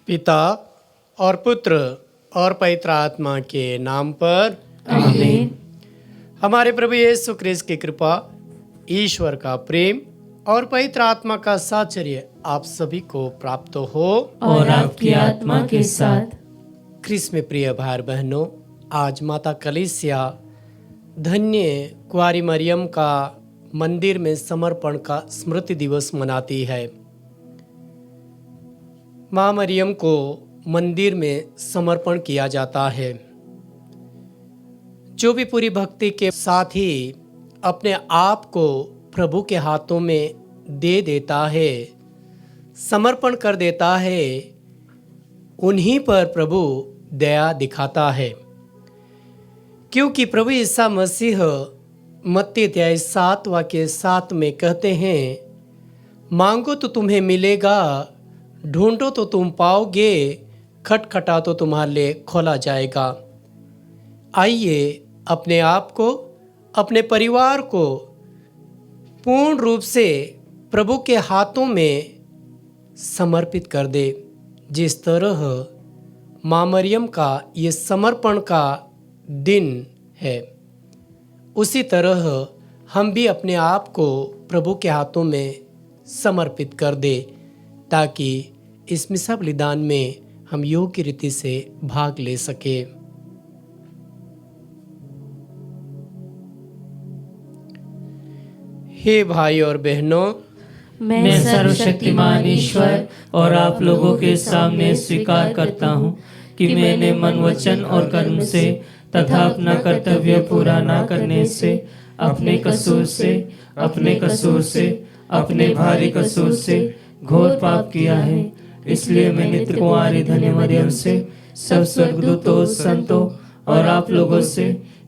पिता और पुत्र और पवित्र आत्मा के नाम पर आमीन। हमारे प्रभु यीशु ख्रिस्त की कृपा, ईश्वर का प्रेम और पवित्र आत्मा का साहचर्य आप सभी को प्राप्त हो और आपकी आत्मा के साथ। ख्रिस्त में प्रिय भाई बहनों, आज माता कलीसिया धन्य कुंवारी मरियम का मंदिर में समर्पण का स्मृति दिवस मनाती है। माँ मरियम को मंदिर में समर्पण किया जाता है। जो भी पूरी भक्ति के साथ ही अपने आप को प्रभु के हाथों में दे देता है, समर्पण कर देता है, उन्हीं पर प्रभु दया दिखाता है। क्योंकि प्रभु ईसा मसीह मत्ती अध्याय 7 वाक्य 7 में कहते हैं, मांगो तो तुम्हें मिलेगा, ढूंढो तो तुम पाओगे, खटखटा तो तुम्हारे लिए खोला जाएगा। आइए अपने आप को, अपने परिवार को पूर्ण रूप से प्रभु के हाथों में समर्पित कर दे। जिस तरह माँ मरियम का ये समर्पण का दिन है, उसी तरह हम भी अपने आप को प्रभु के हाथों में समर्पित कर दे, ताकि इस मिसा बलिदान में हम योग्य रीति से भाग ले सके। हे भाई और बहनों, मैं सर्वशक्तिमान ईश्वर और आप लोगों के सामने स्वीकार करता हूँ कि मैंने मन, वचन और कर्म से तथा अपना कर्तव्य पूरा न करने से, अपने कसूर से, अपने भारी कसूर से घोर पाप किया है। इसलिए मैं नित्य कुंवारी धन्य मरियम से, सब स्वर्गदूतों, संतों और आप लोगों से,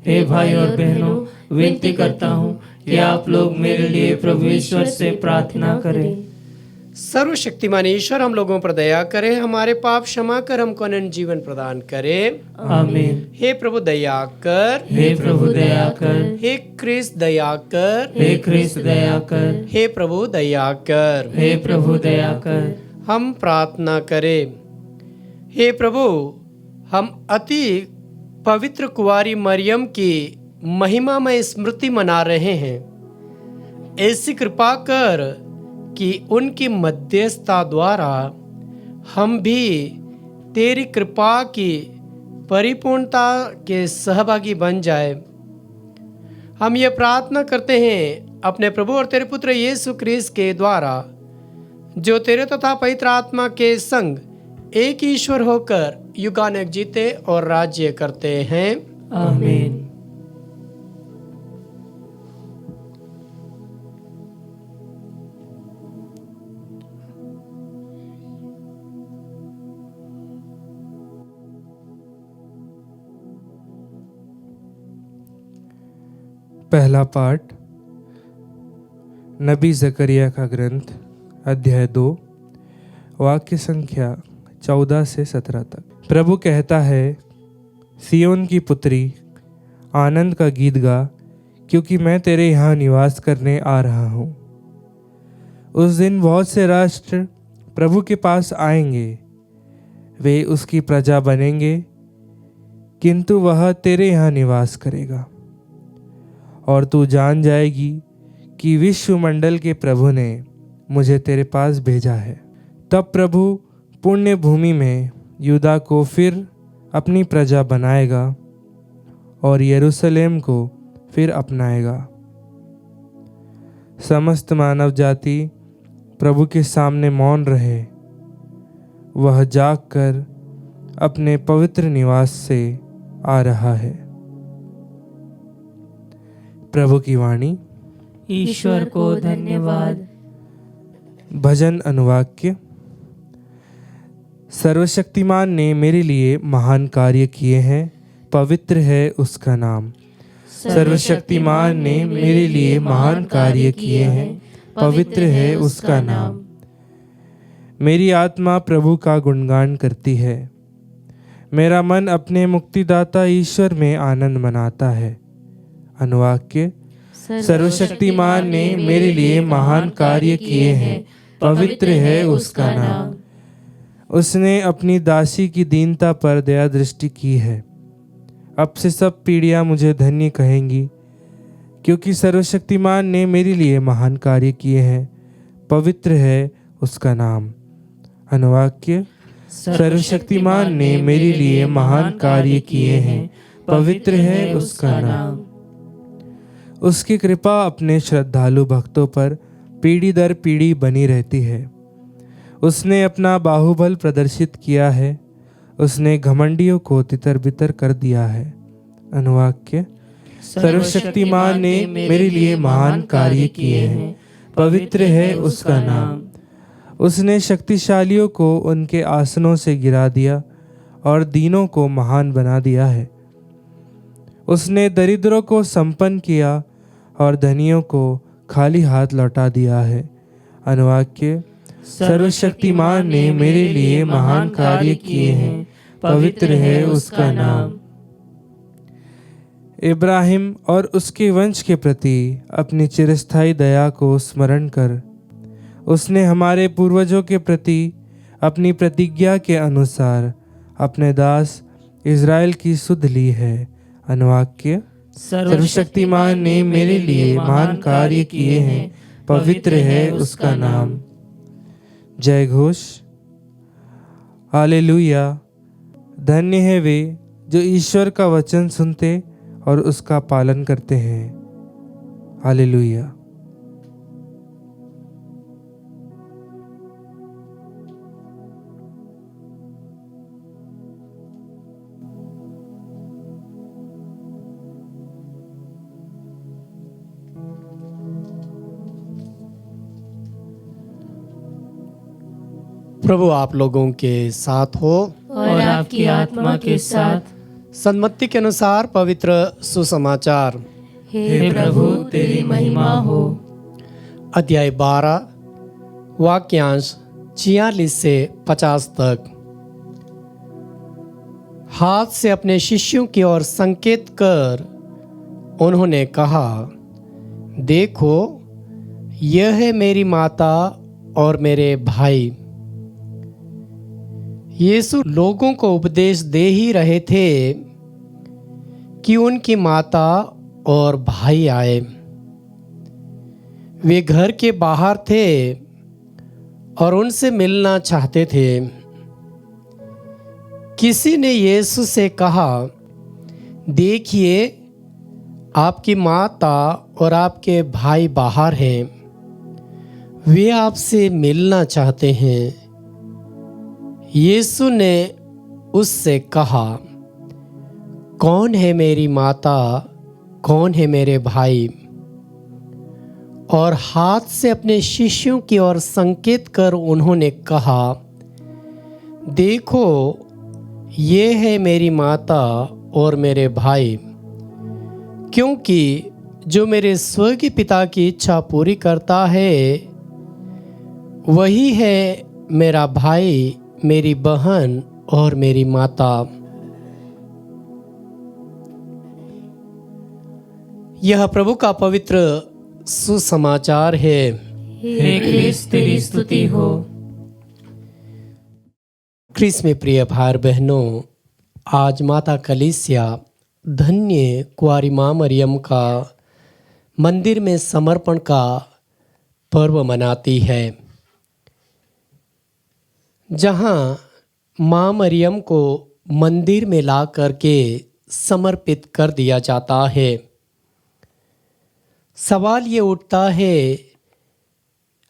हे भाई और बहनों, विनती करता हूँ कि आप लोग मेरे लिए प्रभु ईश्वर से प्रार्थना करें। सर्वशक्तिमान ईश्वर हम लोगों पर दया करे, हमारे पाप क्षमा कर हमको अनंत जीवन प्रदान करे। आमीन। हे प्रभु दया कर, हे प्रभु दया कर, हे ख्रिस्त दया कर, हे ख्रिस्त दया कर, हे प्रभु दया कर। हे प्रभु दया कर। हम प्रार्थना करें। हे प्रभु, हम अति पवित्र कुंवारी मरियम की महिमामय स्मृति मना रहे हैं। ऐसी कृपा कर कि उनकी मध्यस्थता द्वारा हम भी तेरी कृपा की परिपूर्णता के सहभागी बन जाए। हम ये प्रार्थना करते हैं अपने प्रभु और तेरे पुत्र यीशु ख्रिस्त के द्वारा, जो तेरे तथा पवित्र आत्मा के संग एक ईश्वर होकर युगानुयुग जीते और राज्य करते हैं। आमीन। पहला पाठ नबी जकरिया का ग्रंथ, अध्याय 2, वाक्य संख्या 14 से 17 तक। प्रभु कहता है, सियोन की पुत्री, आनंद का गीत गा, क्योंकि मैं तेरे यहाँ निवास करने आ रहा हूँ। उस दिन बहुत से राष्ट्र प्रभु के पास आएंगे, वे उसकी प्रजा बनेंगे, किंतु वह तेरे यहाँ निवास करेगा। और तू जान जाएगी कि विश्वमंडल के प्रभु ने मुझे तेरे पास भेजा है। तब प्रभु पुण्य भूमि में यूदा को फिर अपनी प्रजा बनाएगा और यरूशलेम को फिर अपनाएगा। समस्त मानव जाति प्रभु के सामने मौन रहे, वह जागकर अपने पवित्र निवास से आ रहा है। प्रभु की वाणी। ईश्वर को धन्यवाद। भजन अनुवाक्य। सर्वशक्तिमान ने मेरे लिए महान कार्य किए हैं, पवित्र है उसका नाम। सर्वशक्तिमान ने मेरे लिए महान कार्य किए हैं, पवित्र है उसका नाम। मेरी आत्मा प्रभु का गुणगान करती है, मेरा मन अपने मुक्तिदाता ईश्वर में आनंद मनाता है। अनुवाक्य। सर्वशक्तिमान ने मेरे लिए महान कार्य किए हैं, पवित्र है उसका नाम। उसने अपनी दासी की दीनता पर दया दृष्टि की है। अब से सब पीढ़ियां मुझे धन्य कहेंगी, क्योंकि सर्वशक्तिमान ने मेरे लिए महान कार्य किए हैं। पवित्र है उसका नाम। अनुवाक्य: सर्वशक्तिमान ने मेरे लिए महान कार्य किए हैं, पवित्र है उसका नाम। उसकी कृपा अपने श्रद्धालु भक्तों पर पीढ़ी दर पीढ़ी बनी रहती है। उसने अपना बाहुबल प्रदर्शित किया है, उसने घमंडियों को तितर बितर कर दिया है। अनुवाक्य: सर्वशक्तिमान ने मेरे लिए महान कार्य किए हैं, पवित्र है उसका नाम। उसने शक्तिशालियों को उनके आसनों से गिरा दिया और दीनों को महान बना दिया है। उसने दरिद्रों को संपन्न किया और धनियों को खाली हाथ लौटा दिया है। अनुवाक्य: सर्वशक्तिमान ने मेरे लिए महान कार्य किए हैं, पवित्र है उसका नाम। इब्राहिम और उसके वंश के प्रति अपनी चिरस्थायी दया को स्मरण कर उसने हमारे पूर्वजों के प्रति अपनी प्रतिज्ञा के अनुसार अपने दास इज़राइल की सुध ली है। अनुवाक्य: सर्वशक्तिमान ने मेरे लिए महान कार्य किए हैं, पवित्र है उसका नाम। जय घोष। हालेलुया। धन्य है वे जो ईश्वर का वचन सुनते और उसका पालन करते हैं। हालेलुया। प्रभु आप लोगों के साथ हो और आपकी आत्मा के साथ। सन्मति के अनुसार पवित्र सुसमाचार। हे प्रभु तेरी महिमा हो। अध्याय 12 वाक्यांश 46 से 50 तक। हाथ से अपने शिष्यों की ओर संकेत कर उन्होंने कहा, देखो यह है मेरी माता और मेरे भाई। यीशु लोगों को उपदेश दे ही रहे थे कि उनकी माता और भाई आए। वे घर के बाहर थे और उनसे मिलना चाहते थे। किसी ने यीशु से कहा, देखिए आपकी माता और आपके भाई बाहर हैं, वे आपसे मिलना चाहते हैं। यीशु ने उससे कहा, कौन है मेरी माता, कौन है मेरे भाई? और हाथ से अपने शिष्यों की ओर संकेत कर उन्होंने कहा, देखो ये है मेरी माता और मेरे भाई। क्योंकि जो मेरे स्वर्गीय पिता की इच्छा पूरी करता है वही है मेरा भाई, मेरी बहन और मेरी माता। यह प्रभु का पवित्र सुसमाचार है। हे क्रिस्त तेरी स्तुति हो। क्रिस्त में प्रिय भाई बहनों, आज माता कलीसिया धन्य कुंवारी माँ मरियम का मंदिर में समर्पण का पर्व मनाती है, जहाँ माँ मरियम को मंदिर में ला करके समर्पित कर दिया जाता है। सवाल ये उठता है,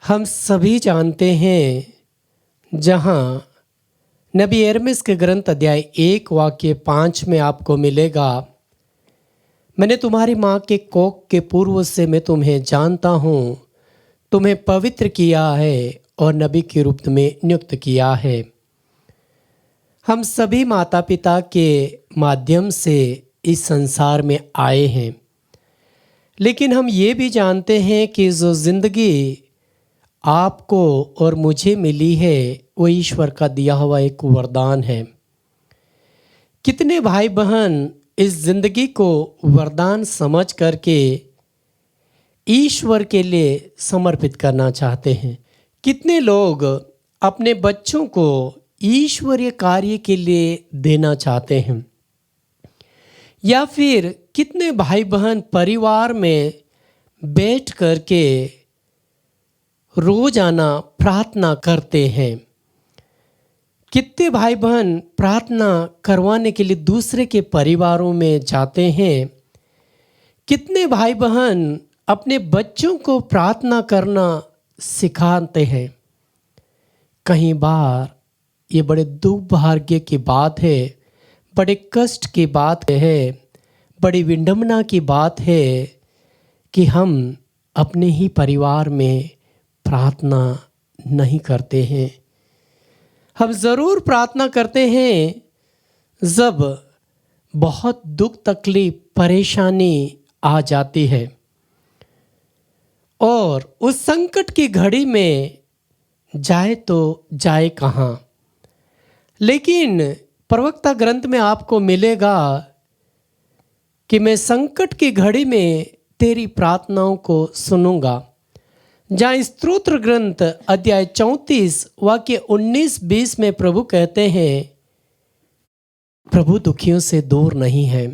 हम सभी जानते हैं, जहाँ नबी यिर्मयाह के ग्रंथ अध्याय 1 वाक्य 5 में आपको मिलेगा, मैंने तुम्हारी माँ के कोख के पूर्व से मैं तुम्हें जानता हूँ, तुम्हें पवित्र किया है और नबी के रूप में नियुक्त किया है। हम सभी माता पिता के माध्यम से इस संसार में आए हैं, लेकिन हम ये भी जानते हैं कि जो जिंदगी आपको और मुझे मिली है वो ईश्वर का दिया हुआ एक वरदान है। कितने भाई बहन इस जिंदगी को वरदान समझ करके ईश्वर के लिए समर्पित करना चाहते हैं? कितने लोग अपने बच्चों को ईश्वरीय कार्य के लिए देना चाहते हैं? या फिर कितने भाई बहन परिवार में बैठ करके रोजाना प्रार्थना करते हैं? कितने भाई बहन प्रार्थना करवाने के लिए दूसरे के परिवारों में जाते हैं? कितने भाई बहन अपने बच्चों को प्रार्थना करना सिखाते हैं? कई बार ये बड़े दुर्भाग्य की बात है, बड़े कष्ट की बात है, बड़ी विडंबना की बात है कि हम अपने ही परिवार में प्रार्थना नहीं करते हैं। हम ज़रूर प्रार्थना करते हैं जब बहुत दुख तकलीफ परेशानी आ जाती है, और उस संकट की घड़ी में जाए तो जाए कहाँ। लेकिन प्रवक्ता ग्रंथ में आपको मिलेगा कि मैं संकट की घड़ी में तेरी प्रार्थनाओं को सुनूंगा। जहाँ स्तोत्र ग्रंथ अध्याय 34 वाक्य 19-20 में प्रभु कहते हैं, प्रभु दुखियों से दूर नहीं है।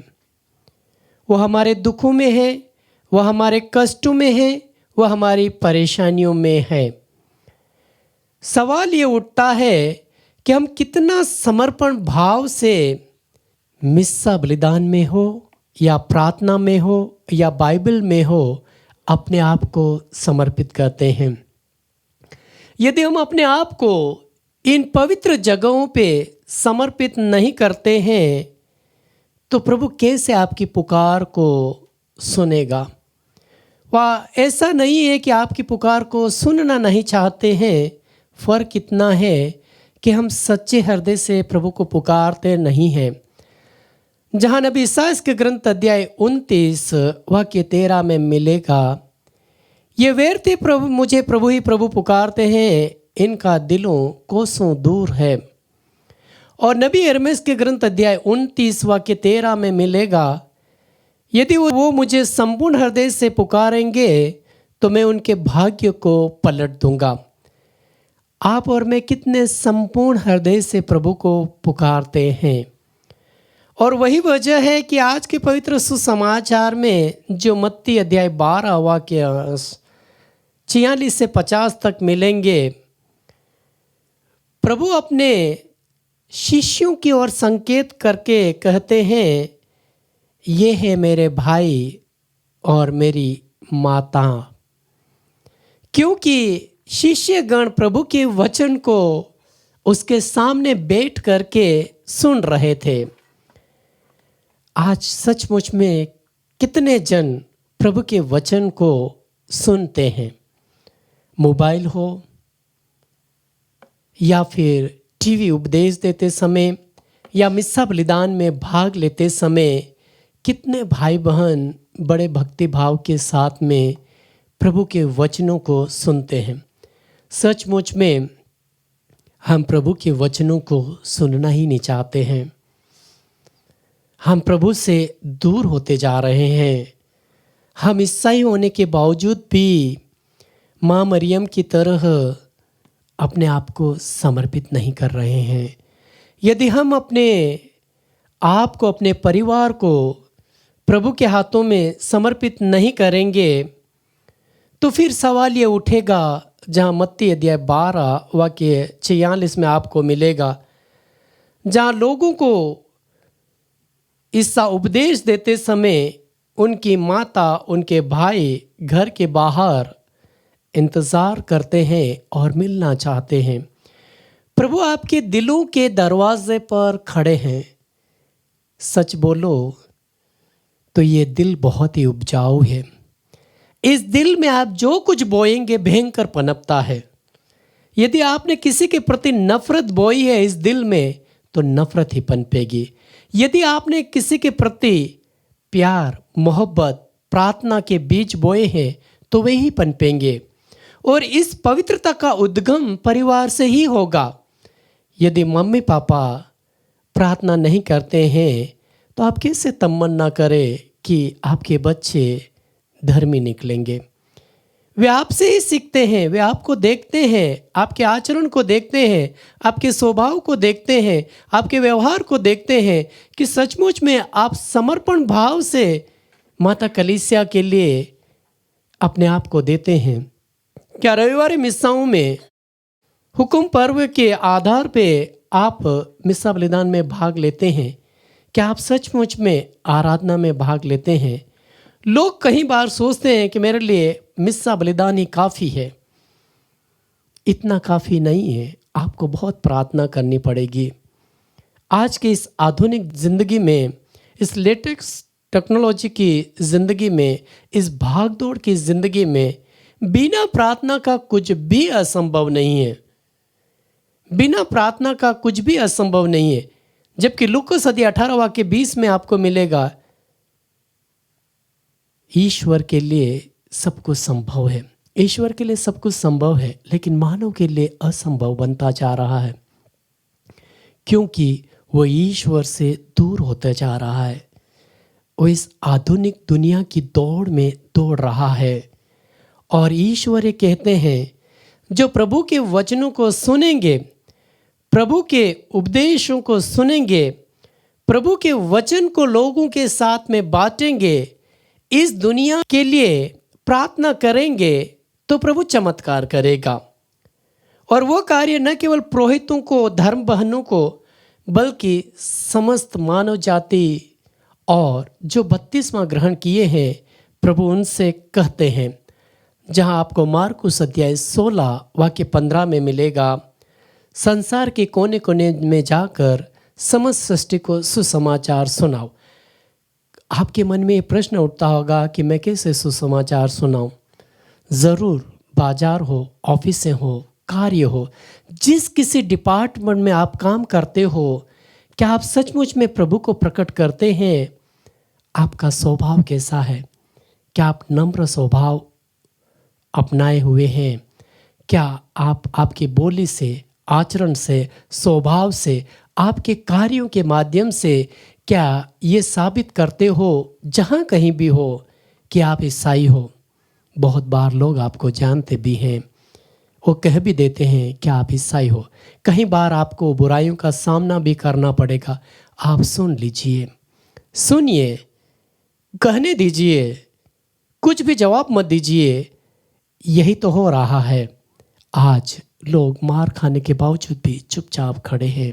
वो हमारे दुखों में है, वो हमारे कष्टों में है, वो हमारी परेशानियों में है। सवाल ये उठता है कि हम कितना समर्पण भाव से मिस्सा बलिदान में हो या प्रार्थना में हो या बाइबल में हो अपने आप को समर्पित करते हैं। यदि हम अपने आप को इन पवित्र जगहों पे समर्पित नहीं करते हैं तो प्रभु कैसे आपकी पुकार को सुनेगा? वह ऐसा नहीं है कि आपकी पुकार को सुनना नहीं चाहते हैं। फ़र्क इतना है कि हम सच्चे हृदय से प्रभु को पुकारते नहीं हैं। जहाँ नबी ईसाया के ग्रंथ अध्याय 29 वाक्य 13 में मिलेगा, ये व्यर्थ प्रभु मुझे प्रभु ही प्रभु पुकारते हैं, इनका दिलों कोसों दूर है। और नबी यिर्मयाह के ग्रंथ अध्याय 29 वाक्य 13 में मिलेगा, यदि वो मुझे संपूर्ण हृदय से पुकारेंगे तो मैं उनके भाग्य को पलट दूंगा। आप और मैं कितने संपूर्ण हृदय से प्रभु को पुकारते हैं। और वही वजह है कि आज के पवित्र सुसमाचार में जो मत्ती अध्याय 12 वाक्य 46 से 50 तक मिलेंगे, प्रभु अपने शिष्यों की ओर संकेत करके कहते हैं, ये है मेरे भाई और मेरी माता। क्योंकि शिष्यगण प्रभु के वचन को उसके सामने बैठ करके सुन रहे थे। आज सचमुच में कितने जन प्रभु के वचन को सुनते हैं? मोबाइल हो या फिर टीवी उपदेश देते समय या मिस्सा बलिदान में भाग लेते समय कितने भाई बहन बड़े भक्ति भाव के साथ में प्रभु के वचनों को सुनते हैं। सचमुच में हम प्रभु के वचनों को सुनना ही नहीं चाहते हैं। हम प्रभु से दूर होते जा रहे हैं। हम ईसाई होने के बावजूद भी माँ मरियम की तरह अपने आप को समर्पित नहीं कर रहे हैं। यदि हम अपने आप को, अपने परिवार को प्रभु के हाथों में समर्पित नहीं करेंगे तो फिर सवाल ये उठेगा, जहाँ मत्ती अध्याय 12 वाक्य 46 में आपको मिलेगा, जहाँ लोगों को इसका उपदेश देते समय उनकी माता, उनके भाई घर के बाहर इंतज़ार करते हैं और मिलना चाहते हैं। प्रभु आपके दिलों के दरवाजे पर खड़े हैं। सच बोलो तो ये दिल बहुत ही उपजाऊ है। इस दिल में आप जो कुछ बोएंगे भयंकर पनपता है। यदि आपने किसी के प्रति नफरत बोई है इस दिल में तो नफरत ही पनपेगी। यदि आपने किसी के प्रति प्यार, मोहब्बत, प्रार्थना के बीज बोए हैं तो वे ही पनपेंगे। और इस पवित्रता का उद्गम परिवार से ही होगा। यदि मम्मी पापा प्रार्थना नहीं करते हैं तो आप कैसे तमन्ना करें कि आपके बच्चे धर्मी निकलेंगे? वे आपसे ही सीखते हैं, वे आपको देखते हैं, आपके आचरण को देखते हैं, आपके स्वभाव को देखते हैं, आपके व्यवहार को देखते हैं कि सचमुच में आप समर्पण भाव से माता कलीसिया के लिए अपने आप को देते हैं। क्या रविवारी मिस्साओं में हुक्म पर्व के आधार पे आप मिस्सा बलिदान में भाग लेते हैं? क्या आप सचमुच में आराधना में भाग लेते हैं? लोग कई बार सोचते हैं कि मेरे लिए मिस्सा बलिदान ही काफ़ी है। इतना काफ़ी नहीं है, आपको बहुत प्रार्थना करनी पड़ेगी। आज की इस आधुनिक ज़िंदगी में, इस लेटेस्ट टेक्नोलॉजी की ज़िंदगी में, इस भागदौड़ की ज़िंदगी में बिना प्रार्थना का कुछ भी असंभव नहीं है। बिना प्रार्थना का कुछ भी असंभव नहीं है। जबकि लूकास अध्याय 18 वाक्य 20 में आपको मिलेगा, ईश्वर के लिए सब कुछ संभव है। ईश्वर के लिए सब कुछ संभव है, लेकिन मानव के लिए असंभव बनता जा रहा है, क्योंकि वो ईश्वर से दूर होता जा रहा है। वो इस आधुनिक दुनिया की दौड़ में दौड़ रहा है। और ईश्वर ये कहते हैं, जो प्रभु के वचनों को सुनेंगे, प्रभु के उपदेशों को सुनेंगे, प्रभु के वचन को लोगों के साथ में बांटेंगे, इस दुनिया के लिए प्रार्थना करेंगे, तो प्रभु चमत्कार करेगा। और वो कार्य न केवल पुरोहितों को, धर्म बहनों को, बल्कि समस्त मानव जाति और जो बपतिस्मा ग्रहण किए हैं, प्रभु उनसे कहते हैं। जहां आपको मार्कुस अध्याय 16 वाक्य 15 में मिलेगा, संसार के कोने कोने में जाकर समस्त सृष्टि को सुसमाचार सुनाओ। आपके मन में ये प्रश्न उठता होगा कि मैं कैसे सुसमाचार सुनाऊं? ज़रूर बाजार हो, ऑफिस हो, कार्य हो, जिस किसी डिपार्टमेंट में आप काम करते हो, क्या आप सचमुच में प्रभु को प्रकट करते हैं? आपका स्वभाव कैसा है? क्या आप नम्र स्वभाव अपनाए हुए हैं? क्या आप आपकी बोली से, आचरण से, स्वभाव से, आपके कार्यों के माध्यम से क्या ये साबित करते हो, जहाँ कहीं भी हो, कि आप ईसाई हो? बहुत बार लोग आपको जानते भी हैं, वो कह भी देते हैं कि आप ईसाई हो। कई बार आपको बुराइयों का सामना भी करना पड़ेगा। आप सुन लीजिए, सुनिए, कहने दीजिए, कुछ भी जवाब मत दीजिए। यही तो हो रहा है। आज लोग मार खाने के बावजूद भी चुपचाप खड़े हैं,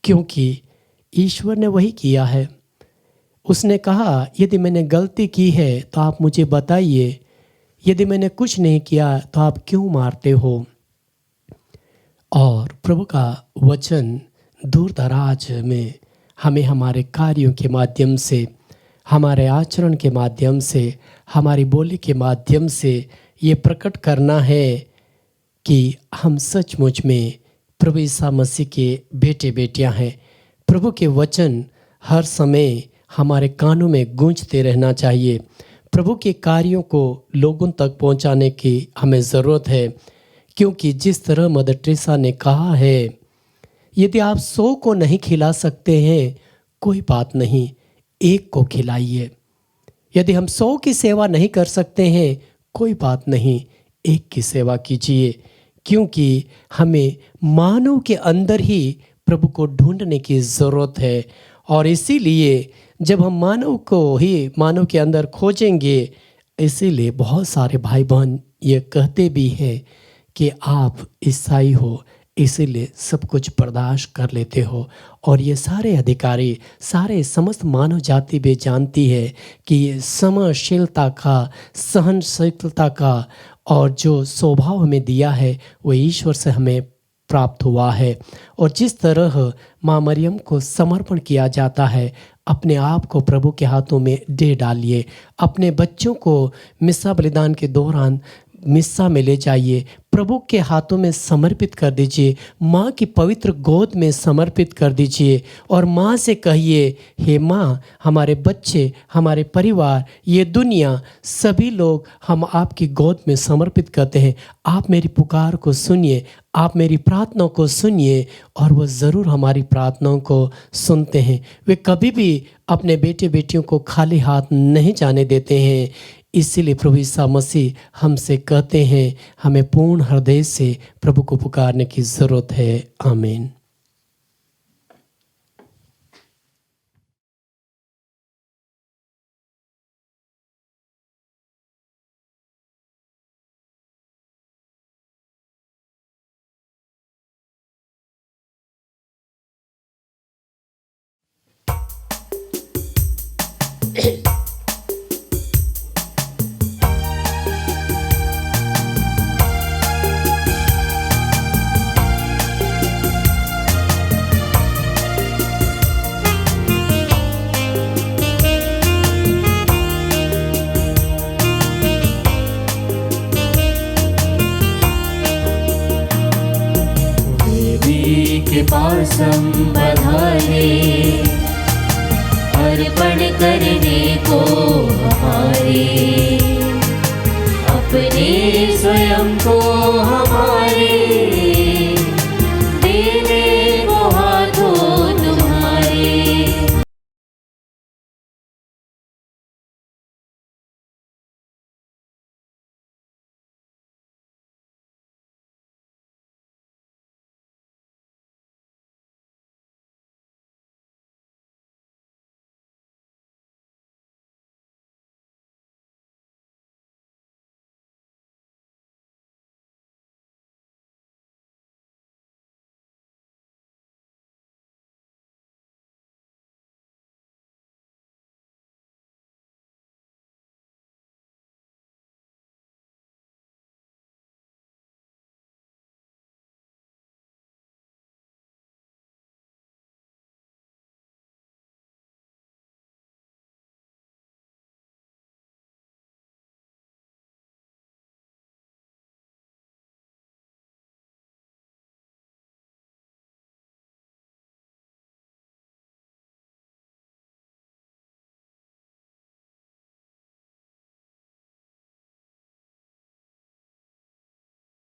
क्योंकि ईश्वर ने वही किया है। उसने कहा, यदि मैंने गलती की है तो आप मुझे बताइए, यदि मैंने कुछ नहीं किया तो आप क्यों मारते हो? और प्रभु का वचन दूर दराज में हमें हमारे कार्यों के माध्यम से, हमारे आचरण के माध्यम से, हमारी बोली के माध्यम से ये प्रकट करना है कि हम सचमुच में प्रभु ईसा मसीह के बेटे बेटियां हैं। प्रभु के वचन हर समय हमारे कानों में गूंजते रहना चाहिए। प्रभु के कार्यों को लोगों तक पहुंचाने की हमें ज़रूरत है, क्योंकि जिस तरह मदर टेरेसा ने कहा है, यदि आप 100 को नहीं खिला सकते हैं, कोई बात नहीं, एक को खिलाइए। यदि हम 100 की सेवा नहीं कर सकते हैं, कोई बात नहीं, एक की सेवा कीजिए, क्योंकि हमें मानव के अंदर ही प्रभु को ढूंढने की ज़रूरत है। और इसीलिए जब हम मानव के अंदर खोजेंगे, इसीलिए बहुत सारे भाई बहन ये कहते भी हैं कि आप ईसाई हो, इसीलिए सब कुछ बर्दाश्त कर लेते हो। और ये सारे अधिकारी, सारे समस्त मानव जाति भी जानती है कि ये सहनशीलता का, सहनशीलता का और जो स्वभाव हमें दिया है वो ईश्वर से हमें प्राप्त हुआ है। और जिस तरह माँ मरियम को समर्पण किया जाता है, अपने आप को प्रभु के हाथों में दे डालिए। अपने बच्चों को मिस्सा बलिदान के दौरान मिस्सा में ले जाइए, प्रभु के हाथों में समर्पित कर दीजिए, माँ की पवित्र गोद में समर्पित कर दीजिए। और माँ से कहिए, हे माँ, हमारे बच्चे, हमारे परिवार, ये दुनिया, सभी लोग हम आपकी गोद में समर्पित करते हैं। आप मेरी पुकार को सुनिए, आप मेरी प्रार्थनाओं को सुनिए। और वो ज़रूर हमारी प्रार्थनाओं को सुनते हैं। वे कभी भी अपने बेटे बेटियों को खाली हाथ नहीं जाने देते हैं। इसीलिए प्रभु ईसा मसीह हमसे कहते हैं हमें पूर्ण हृदय से प्रभु को पुकारने की ज़रूरत है। आमीन। के पास हम बधाने अर्पण करने को हमारे, अपने स्वयं को हमारे देने को हाथों तुम्हारे।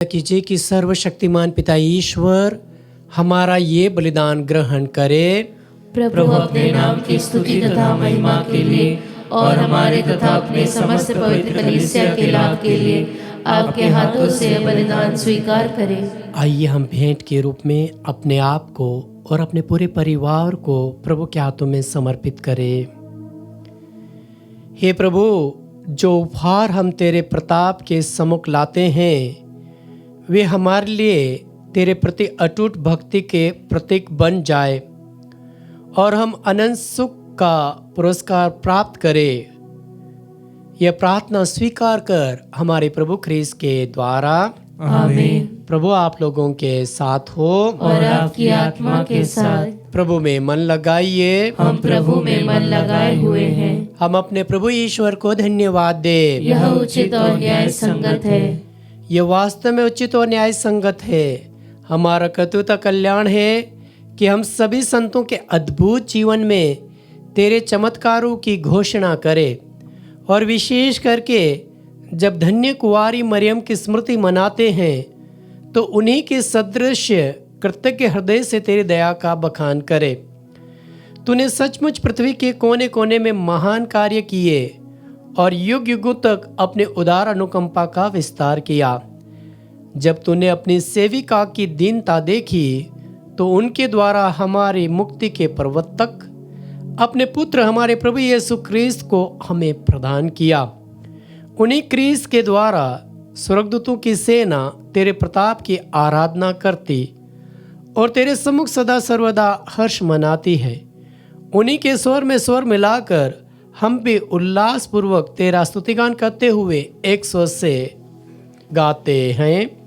कीजिए कि सर्वशक्तिमान पिता ईश्वर हमारा ये बलिदान ग्रहण करे। प्रभु अपने नाम की स्तुति तथा महिमा के लिए और हमारे तथा अपने समस्त पवित्र कलीसिया के लाभ के लिए आपके हाथों से यह बलिदान स्वीकार करें। आइए हम भेंट के रूप में अपने आप को और अपने पूरे परिवार को प्रभु के हाथों में समर्पित करें। हे प्रभु, जो उपहार हम तेरे प्रताप के सम्मुख लाते हैं वे हमारे लिए तेरे प्रति अटूट भक्ति के प्रतीक बन जाए और हम अनंत सुख का पुरस्कार प्राप्त करें। यह प्रार्थना स्वीकार कर हमारे प्रभु ख्रीस्त के द्वारा। आमीन। प्रभु आप लोगों के साथ हो और आपकी आत्मा के साथ। प्रभु में मन लगाइए। हम प्रभु में मन लगाए हुए हैं। हम अपने प्रभु ईश्वर को धन्यवाद दे। यह उचित और न्याय संगत है। यह वास्तव में उचित और न्याय संगत है। हमारा कर्तव्य कल्याण है कि हम सभी संतों के अद्भुत जीवन में तेरे चमत्कारों की घोषणा करें और विशेष करके जब धन्य कुंवारी मरियम की स्मृति मनाते हैं तो उन्हीं के सदृश कृतज्ञ हृदय से तेरी दया का बखान करे। तूने सचमुच पृथ्वी के कोने कोने में महान कार्य किए और युग युगों तक अपने उदार अनुकंपा का विस्तार किया। जब तूने अपनी सेविका की दीनता देखी तो उनके द्वारा हमारी मुक्ति के प्रवर्तक अपने पुत्र हमारे प्रभु यीशु ख्रीस्त को हमें प्रदान किया। उन्हीं ख्रीस्त के द्वारा स्वर्गदूतों की सेना तेरे प्रताप की आराधना करती और तेरे सम्मुख सदा सर्वदा हर्ष मनाती है। उन्हीं के स्वर में स्वर मिलाकर हम भी उल्लास पूर्वक तेरा स्तुतिगान करते हुए एक स्वर से गाते हैं।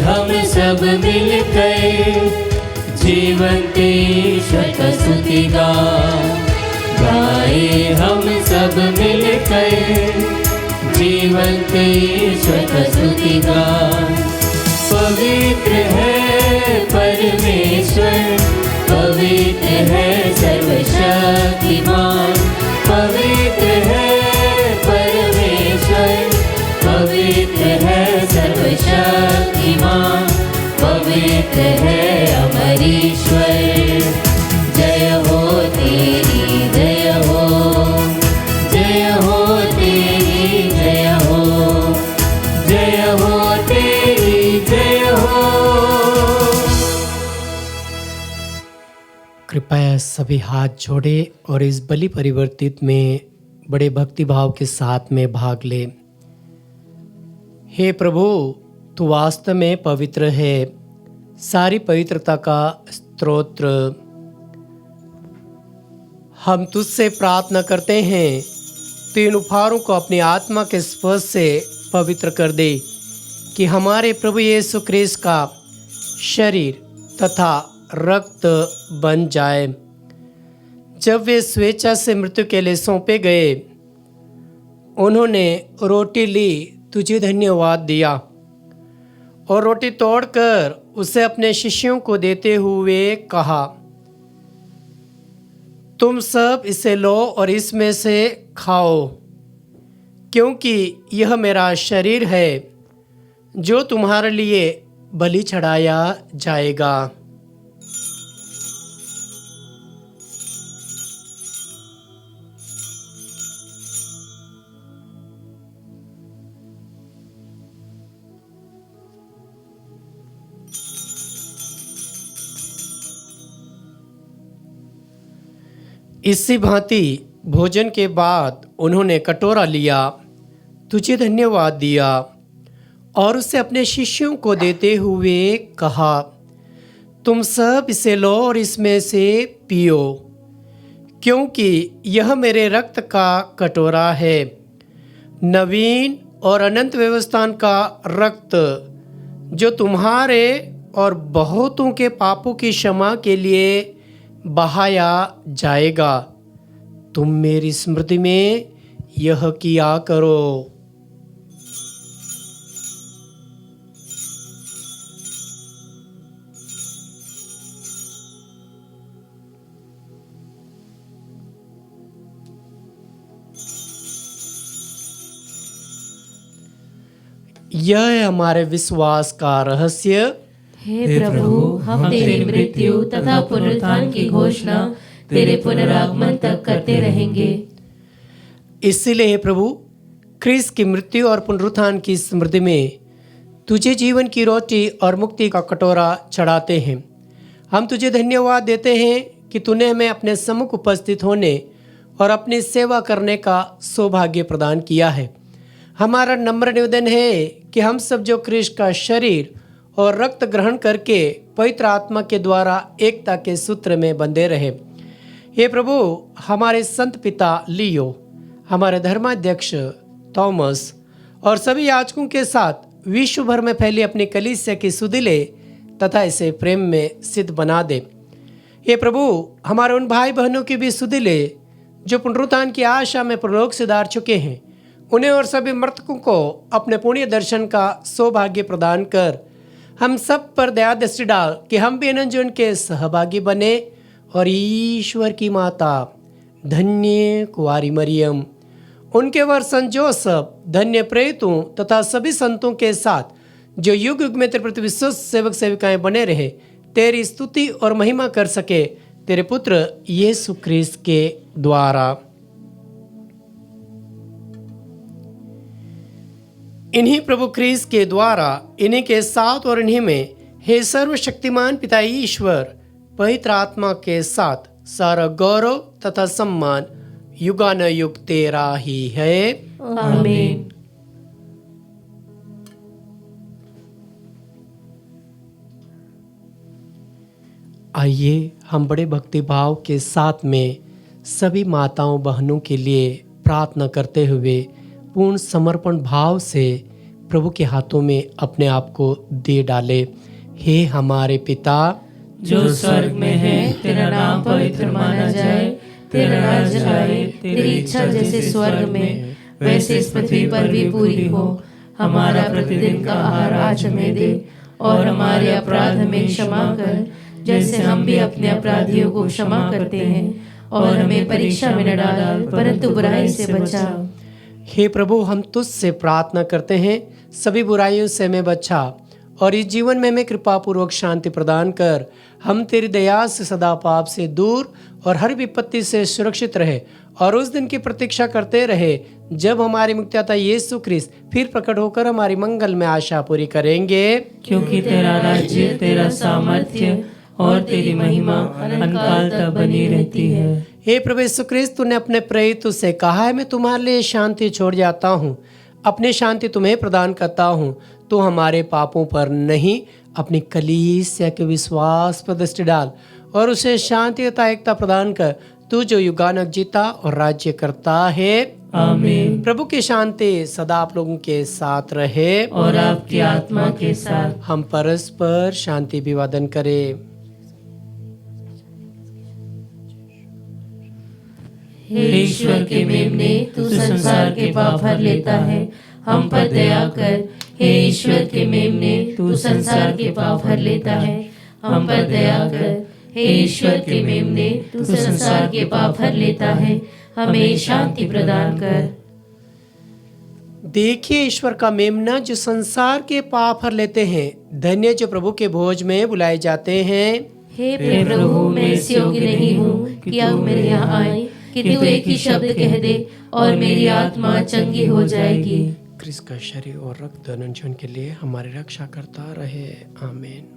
हम सब मिलकर जीवंत ईश्वर का स्तुति गाए। हम सब मिलकर जीवंत ईश्वर का स्तुति गाए। पवित्र है परमेश्वर, पवित्र है सर्वशक्तिमान। कृपया सभी हाथ जोड़े और इस बलि परिवर्तित में बड़े भक्ति भाव के साथ में भाग ले। हे प्रभु, तू वास्तव में पवित्र है, सारी पवित्रता का स्तोत्र। हम तुझसे प्रार्थना करते हैं, तू इन उपहारों को अपनी आत्मा के स्पर्श से पवित्र कर दे, कि हमारे प्रभु यीशु ख्रीस्त का शरीर तथा रक्त बन जाए। जब वे स्वेच्छा से मृत्यु के लिए सौंपे गए, उन्होंने रोटी ली, तुझे धन्यवाद दिया और रोटी तोड़कर उसे अपने शिष्यों को देते हुए कहा, तुम सब इसे लो और इसमें से खाओ, क्योंकि यह मेरा शरीर है जो तुम्हारे लिए बलि चढ़ाया जाएगा। इसी भांति भोजन के बाद उन्होंने कटोरा लिया, तुझे धन्यवाद दिया और उसे अपने शिष्यों को देते हुए कहा, तुम सब इसे लो और इसमें से पियो, क्योंकि यह मेरे रक्त का कटोरा है, नवीन और अनंत व्यवस्थान का रक्त, जो तुम्हारे और बहुतों के पापों की क्षमा के लिए बहाया जाएगा। तुम मेरी स्मृति में यह किया करो। यह है हमारे विश्वास का रहस्य। हे प्रभु, हम तेरी मृत्यु तथा पुनरुत्थान की घोषणा तेरे पुनरागमन तक करते रहेंगे। इसलिए हे प्रभु, ख्रीस्त की मृत्यु और पुनरुत्थान की स्मृति में तुझे जीवन की रोटी और मुक्ति का कटोरा चढ़ाते हैं। हम तुझे धन्यवाद देते हैं कि तूने हमें अपने सम्मुख उपस्थित होने और अपनी सेवा करने का सौभाग्य प्रदान किया है। हमारा नम्र निवेदन है कि हम सब जो ख्रीस्त का शरीर और रक्त ग्रहण करके पवित्र आत्मा के द्वारा एकता के सूत्र में बंधे रहे। हे प्रभु, हमारे संत पिता लियो, हमारे धर्माध्यक्ष थॉमस और सभी याजकों के साथ विश्व भर में फैली अपनी कलीसिया की सुधिले तथा इसे प्रेम में सिद्ध बना दे। हे प्रभु, हमारे उन भाई बहनों की भी सुधिले जो पुनरुत्थान की आशा में परलोक से दार चुके हैं, उन्हें और सभी मृतकों को अपने पुण्य दर्शन का सौभाग्य प्रदान कर हम सब पर दया दृष्टि डाल कि हम भी अनंत जीवन के सहभागी बने और ईश्वर की माता धन्य कुंवारी मरियम, उनके वर संत जोसेफ, धन्य प्रेरितों तथा सभी संतों के साथ जो युग युग में तेरे प्रति विश्वस्त सेवक सेविकाएं बने रहे, तेरी स्तुति और महिमा कर सके तेरे पुत्र यीशु ख्रीस्त के द्वारा। इन्हीं प्रभु ख्रीस्त के द्वारा, इन्हीं के साथ और इन्हीं में, हे सर्वशक्तिमान पिता ईश्वर, पवित्र आत्मा के साथ सारा गौरव तथा सम्मान युगानुयुग तेरा ही है। आमीन। आइए हम बड़े भक्ति भाव के साथ में सभी माताओं बहनों के लिए प्रार्थना करते हुए पूर्ण समर्पण भाव से प्रभु के हाथों में अपने आप को दे डाले। हे हमारे पिता जो स्वर्ग में है, तेरा नाम पवित्र माना जाए, तेरा राज्य आए, तेरी इच्छा जैसे स्वर्ग में वैसे इस पृथ्वी पर भी पूरी हो। हमारा प्रतिदिन का आहार आज हमें दे और हमारे अपराध हमें क्षमा कर, जैसे हम भी अपने अपराधियों को क्षमा करते हैं, और हमें परीक्षा में न डाल परंतु बुराई से बचा। हे प्रभु, हम तुझसे प्रार्थना करते हैं, सभी बुराइयों से हमें बचा और इस जीवन में हमें कृपा पूर्वक शांति प्रदान कर। हम तेरी दया से सदा पाप से दूर और हर विपत्ति से सुरक्षित रहे और उस दिन की प्रतीक्षा करते रहे जब हमारी मुक्तिदाता यीशु ख्रीस्त फिर प्रकट होकर हमारी मंगल में आशा पूरी करेंगे। क्योंकि तेरा राज्य, तेरा सामर्थ्य और तेरी महिमा अनंतकाल तक बनी रहती है। हे प्रभु यीशु क्रिस्त, तूने अपने प्रेरित से कहा है, मैं तुम्हारे लिए शांति छोड़ जाता हूँ, अपनी शांति तुम्हें प्रदान करता हूँ। तो हमारे पापों पर नहीं, अपनी कलीसिया के विश्वास पर दृष्टि डाल और उसे शांति तथा एकता प्रदान कर, तू जो युगानक जीता और राज्य करता है। आमीन। प्रभु की शांति सदा आप लोगों के साथ रहे और आपकी आत्मा के साथ। हम परस्पर शांति अभिवादन करें। हे ईश्वर के मेमने, तू संसार के पाप हर लेता है, हम पर दया कर। हे ईश्वर के मेमने, तू संसार के पाप हर लेता है, हम पर दया कर। हे ईश्वर के मेमने, तू संसार के पाप हर लेता है, हमें शांति प्रदान कर। देखिए ईश्वर का मेमना जो संसार के पाप हर लेते हैं। धन्य जो प्रभु के भोज में बुलाए जाते हैं। हे प्रभु, मैं इस योग्य नहीं हूँ कि आप मेरे यहाँ आए, कि तू एक ही शब्द कह दे और मेरी आत्मा चंगी हो जाएगी। क्रिस्त का शरीर और रक्त धर्मजन के लिए हमारी रक्षा करता रहे। आमीन।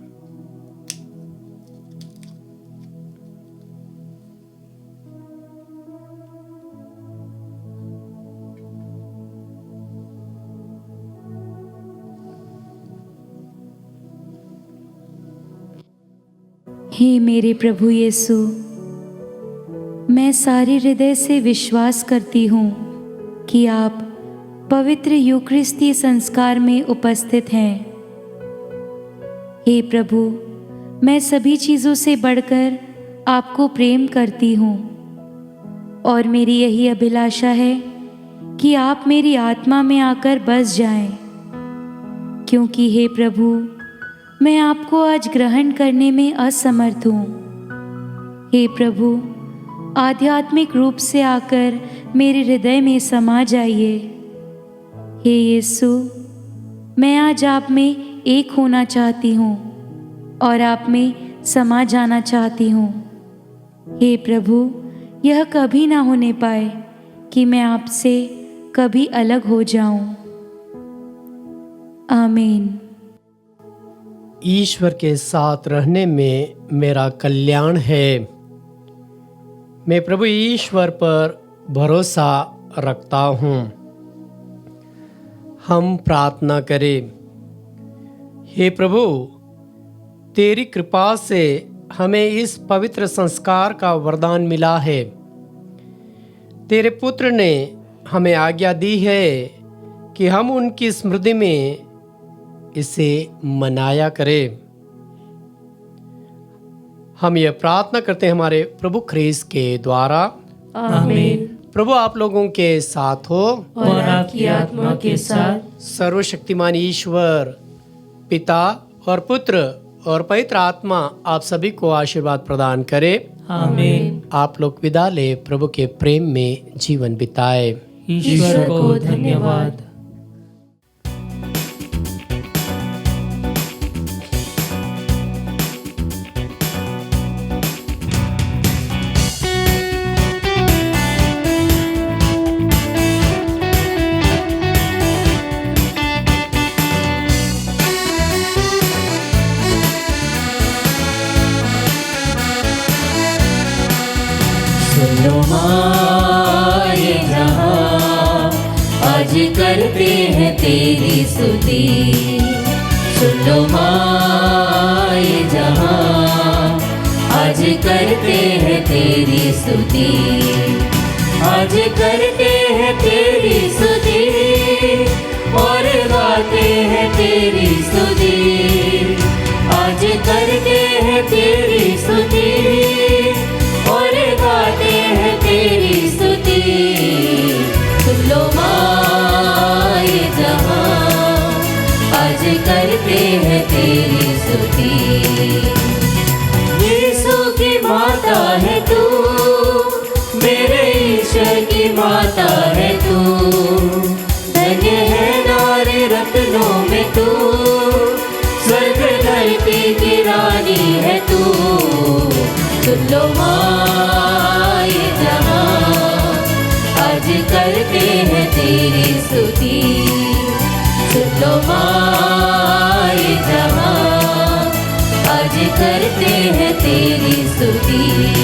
हे मेरे प्रभु यीशु, मैं सारे हृदय से विश्वास करती हूँ कि आप पवित्र यूकरिस्ती संस्कार में उपस्थित हैं। हे प्रभु, मैं सभी चीज़ों से बढ़कर आपको प्रेम करती हूँ और मेरी यही अभिलाषा है कि आप मेरी आत्मा में आकर बस जाएं, क्योंकि हे प्रभु, मैं आपको आज ग्रहण करने में असमर्थ हूँ। हे प्रभु, आध्यात्मिक रूप से आकर मेरे हृदय में समा जाइए। हे यीशु, मैं आज आप में एक होना चाहती हूँ और आप में समा जाना चाहती हूँ। हे प्रभु, यह कभी ना होने पाए कि मैं आपसे कभी अलग हो जाऊं। आमीन। ईश्वर के साथ रहने में मेरा कल्याण है। मैं प्रभु ईश्वर पर भरोसा रखता हूँ। हम प्रार्थना करें। हे प्रभु, तेरी कृपा से हमें इस पवित्र संस्कार का वरदान मिला है। तेरे पुत्र ने हमें आज्ञा दी है कि हम उनकी स्मृति में इसे मनाया करें। हम ये प्रार्थना करते हैं हमारे प्रभु ख्रीस्त के द्वारा। आमीन। प्रभु आप लोगों के साथ हो और आपकी आत्मा के साथ। सर्वशक्तिमान ईश्वर पिता और पुत्र और पवित्र आत्मा आप सभी को आशीर्वाद प्रदान करे। आमीन। आप लोग विदा ले प्रभु के प्रेम में जीवन बिताए। ईश्वर को धन्यवाद। सुनो माए जहां, आज करते हैं तेरी स्तुति। सुनो माए जहां, आज करते हैं तेरी स्तुति। आज करते हैं तेरी स्तुति और गाते हैं तेरी स्तुति। आज करते हैं तेरी स्तुति और गाते हैं तेरी स्तुति। सुन लो माए जहां, आज करते हैं तेरी स्तुति। यीशु की माता है तू, मेरे ईश्वर की माता है तू। धन्य है नारी रत्नों में तू, स्वर्ग धरती की रानी है तू। सुन लो माए जहां, आज करते हैं तेरी स्तुति। सुन लो माए जहां, आज करते हैं तेरी स्तुति